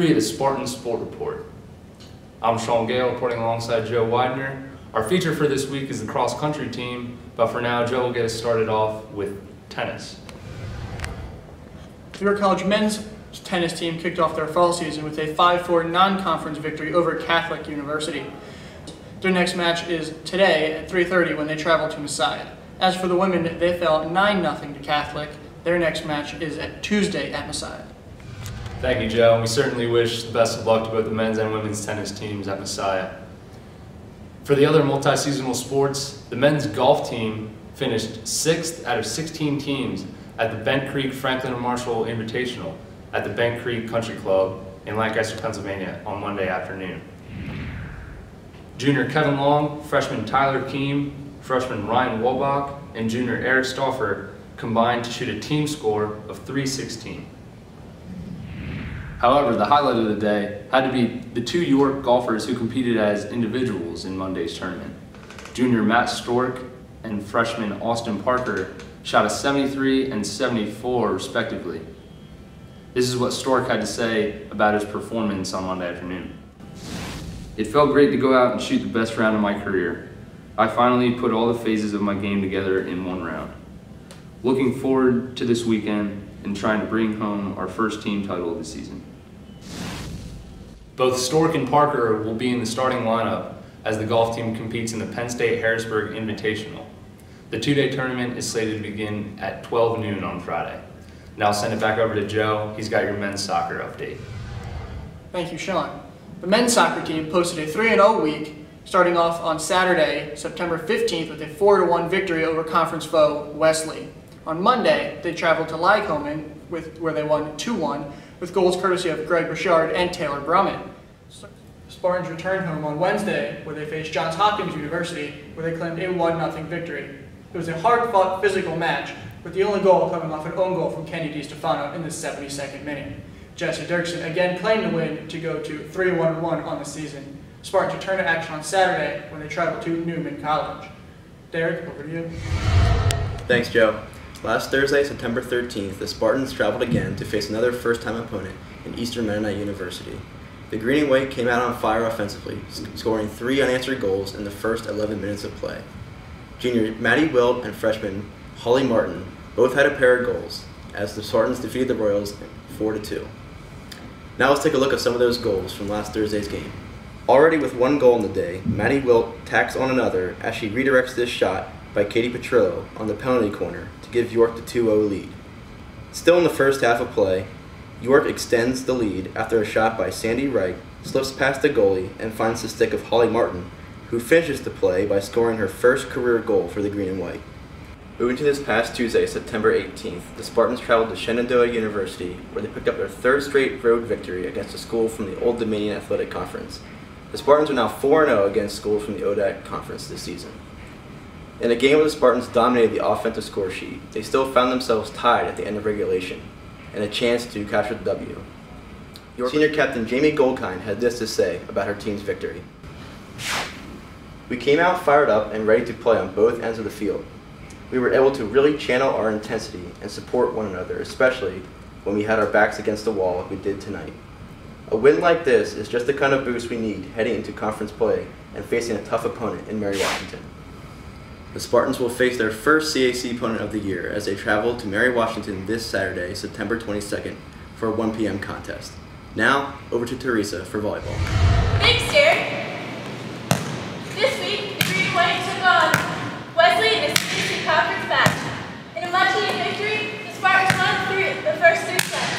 3 of the Spartan Sport Report. I'm Sean Gale reporting alongside Joe Widener. Our feature for this week is the cross-country team, but for now Joe will get us started off with tennis. The York College men's tennis team kicked off their fall season with a 5-4 non-conference victory over Catholic University. Their next match is today at 3:30 when they travel to Messiah. As for the women, they fell 9-0 to Catholic. Their next match is at Tuesday at Messiah. Thank you, Joe. We certainly wish the best of luck to both the men's and women's tennis teams at Messiah. For the other multi-seasonal sports, the men's golf team finished 6th out of 16 teams at the Bent Creek Franklin and Marshall Invitational at the Bent Creek Country Club in Lancaster, Pennsylvania on Monday afternoon. Junior Kevin Long, freshman Tyler Keem, freshman Ryan Wolbach, and junior Eric Stauffer combined to shoot a team score of 316. However, the highlight of the day had to be the 2 York golfers who competed as individuals in Monday's tournament. Junior Matt Stork and freshman Austin Parker shot a 73 and 74 respectively. This is what Stork had to say about his performance on Monday afternoon. It felt great to go out and shoot the best round of my career. I finally put all the phases of my game together in one round. Looking forward to this weekend and trying to bring home our first team title of the season. Both Stork and Parker will be in the starting lineup as the golf team competes in the Penn State Harrisburg Invitational. The 2-day tournament is slated to begin at 12 noon on Friday. Now I'll send it back over to Joe. He's got your men's soccer update. Thank you, Sean. The men's soccer team posted a 3-0 week, starting off on Saturday, September 15th with a 4-1 victory over conference foe Wesley. On Monday, they traveled to Lycoming, where they won 2-1, with goals courtesy of Greg Bouchard and Taylor Brummett. Spartans returned home on Wednesday, where they faced Johns Hopkins University, where they claimed a 1-0 victory. It was a hard-fought physical match, with the only goal coming off an own goal from Kenny DiStefano in the 72nd minute. Jesse Dirksen again claimed the win to go to 3-1-1 on the season. Spartans return to action on Saturday when they travel to Newman College. Derek, over to you. Thanks, Joe. Last Thursday, September 13th, the Spartans traveled again to face another first-time opponent in Eastern Mennonite University. The green and white came out on fire offensively, scoring 3 unanswered goals in the first 11 minutes of play. Junior Maddie Wilt and freshman Holly Martin both had a pair of goals, as the Spartans defeated the Royals 4-2. Now let's take a look at some of those goals from last Thursday's game. Already with 1 goal in the day, Maddie Wilt tacks on another as she redirects this shot by Katie Petrillo on the penalty corner to give York the 2-0 lead. Still in the first half of play, York extends the lead after a shot by Sandy Wright slips past the goalie and finds the stick of Holly Martin, who finishes the play by scoring her first career goal for the green and white. Moving to this past Tuesday, September 18th, the Spartans traveled to Shenandoah University, where they picked up their 3rd straight road victory against a school from the Old Dominion Athletic Conference. The Spartans are now 4-0 against schools from the ODAC Conference this season. In a game where the Spartans dominated the offensive score sheet, they still found themselves tied at the end of regulation, and a chance to capture the W. York senior captain Jamie Goldkind had this to say about her team's victory. "We came out fired up and ready to play on both ends of the field. We were able to really channel our intensity and support one another, especially when we had our backs against the wall like we did tonight. A win like this is just the kind of boost we need heading into conference play and facing a tough opponent in Mary Washington." The Spartans will face their first CAC opponent of the year as they travel to Mary Washington this Saturday, September 22nd, for a 1 p.m. contest. Now, over to Teresa for volleyball. Thanks, Derek. This week, the Green and White took on Wesley in a CAC conference match. In a much-needed victory, the Spartans won the first 3 sets.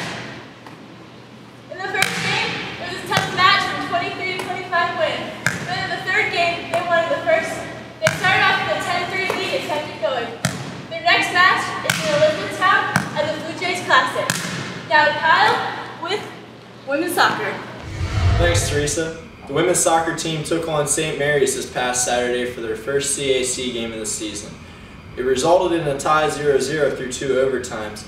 In the first game, it was a tough match with a 23-25 win. But in the 3rd game, they won the first. They started off with a 10-3 lead and kept it going. Their next match is in Elizabethtown at the Blue Jays Classic. Now to Kyle with women's soccer. Thanks, Teresa. The women's soccer team took on St. Mary's this past Saturday for their first CAC game of the season. It resulted in a tie 0-0 through 2 overtimes,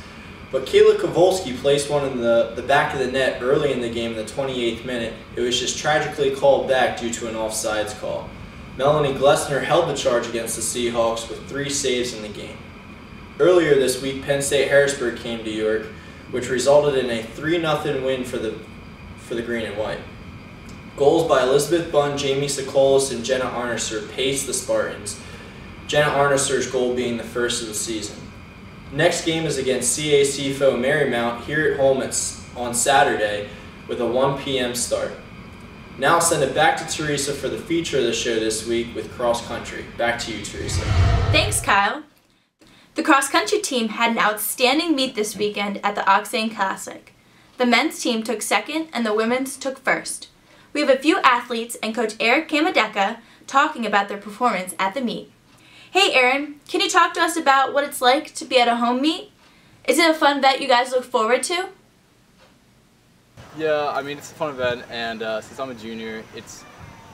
but Kayla Kowalski placed one in the back of the net early in the game in the 28th minute. It was just tragically called back due to an offsides call. Melanie Glessner held the charge against the Seahawks with 3 saves in the game. Earlier this week, Penn State Harrisburg came to York, which resulted in a 3-0 win for for the green and white. Goals by Elizabeth Bunn, Jamie Sokolis, and Jenna Arneser paced the Spartans, Jenna Arneser's goal being the first of the season. Next game is against CAC foe Marymount here at home on Saturday with a 1 p.m. start. Now I'll send it back to Teresa for the feature of the show this week with cross country. Back to you, Teresa. Thanks, Kyle. The cross-country team had an outstanding meet this weekend at the Oxane Classic. The men's team took second and the women's took first. We have a few athletes and Coach Eric Kamadeka talking about their performance at the meet. Hey Aaron, can you talk to us about what it's like to be at a home meet? Is it a fun event you guys look forward to? Yeah, I mean it's a fun event, and since I'm a junior, it's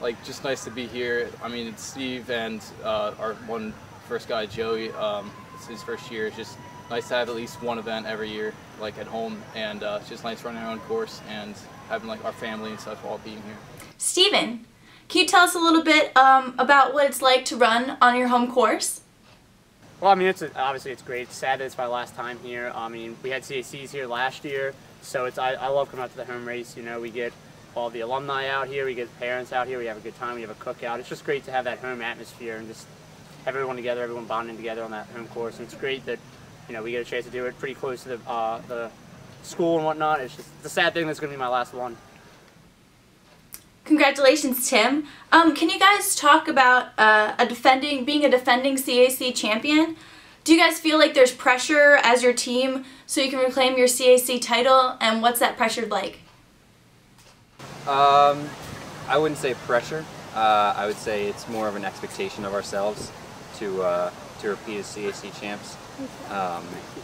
like just nice to be here. I mean it's Steve and our first guy Joey. It's his first year. It's just nice to have at least one event every year, like at home, and it's just nice running our own course and having like our family and stuff all being here. Steven, can you tell us a little bit about what it's like to run on your home course? Well, I mean, obviously it's great. It's sad that it's my last time here. I mean, we had CACs here last year, so I love coming out to the home race. You know, we get all the alumni out here, we get parents out here, we have a good time, we have a cookout. It's just great to have that home atmosphere and just have everyone together, everyone bonding together on that home course. And it's great that, you know, we get a chance to do it pretty close to the school and whatnot. It's a sad thing that's going to be my last one. Congratulations, Tim. Can you guys talk about being a defending CAC champion? Do you guys feel like there's pressure as your team so you can reclaim your CAC title, and what's that pressure like? I wouldn't say pressure. I would say it's more of an expectation of ourselves to repeat as CAC champs.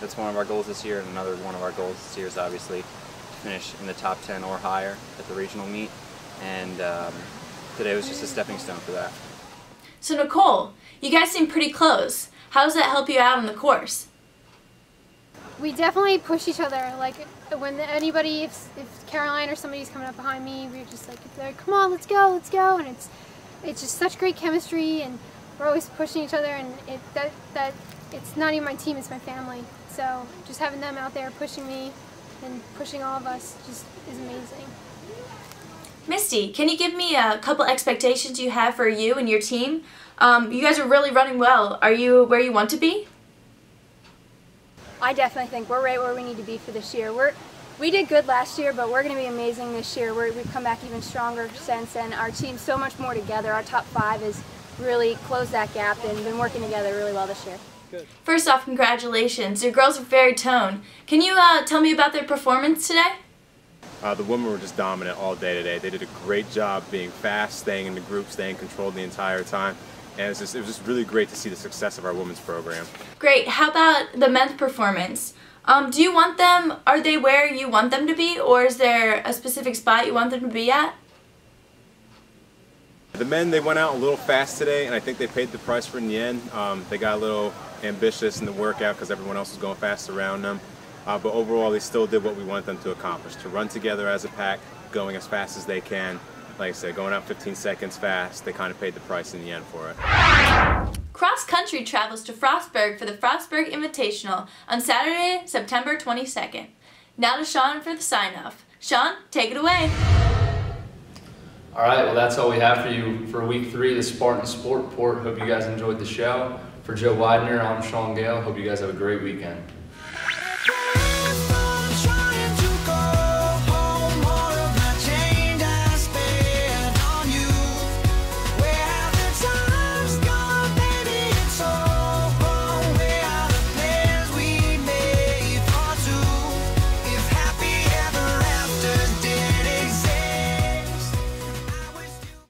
That's one of our goals this year, and another one of our goals this year is obviously to finish in the top 10 or higher at the regional meet. And today was just a stepping stone for that. So Nicole, you guys seem pretty close. How does that help you out on the course? We definitely push each other. Like when anybody, if Caroline or somebody's coming up behind me, we're just like, come on, let's go, and it's just such great chemistry, and we're always pushing each other, and it's not even my team, it's my family. So just having them out there pushing me and pushing all of us just is amazing. Misty, can you give me a couple expectations you have for you and your team? You guys are really running well. Are you where you want to be? I definitely think we're right where we need to be for this year. We did good last year, but we're going to be amazing this year. We've come back even stronger since, and our team's so much more together. Our top 5 has really closed that gap and been working together really well this year. Good. First off, congratulations. Your girls are very toned. Can you tell me about their performance today? The women were just dominant all day today. They did a great job being fast, staying in the group, staying controlled the entire time. And it was just really great to see the success of our women's program. Great. How about the men's performance? Do you want them, are they where you want them to be, or is there a specific spot you want them to be at? The men, they went out a little fast today, and I think they paid the price for it in the end. They got a little ambitious in the workout because everyone else was going fast around them. But overall, they still did what we want them to accomplish, to run together as a pack, going as fast as they can. Like I said, going out 15 seconds fast, they kind of paid the price in the end for it. Cross country travels to Frostburg for the Frostburg Invitational on Saturday, September 22nd. Now to Sean for the sign-off. Sean, take it away. All right, well that's all we have for you for week 3 of the Spartan Sport Report. Hope you guys enjoyed the show. For Joe Widener, I'm Sean Gale. Hope you guys have a great weekend.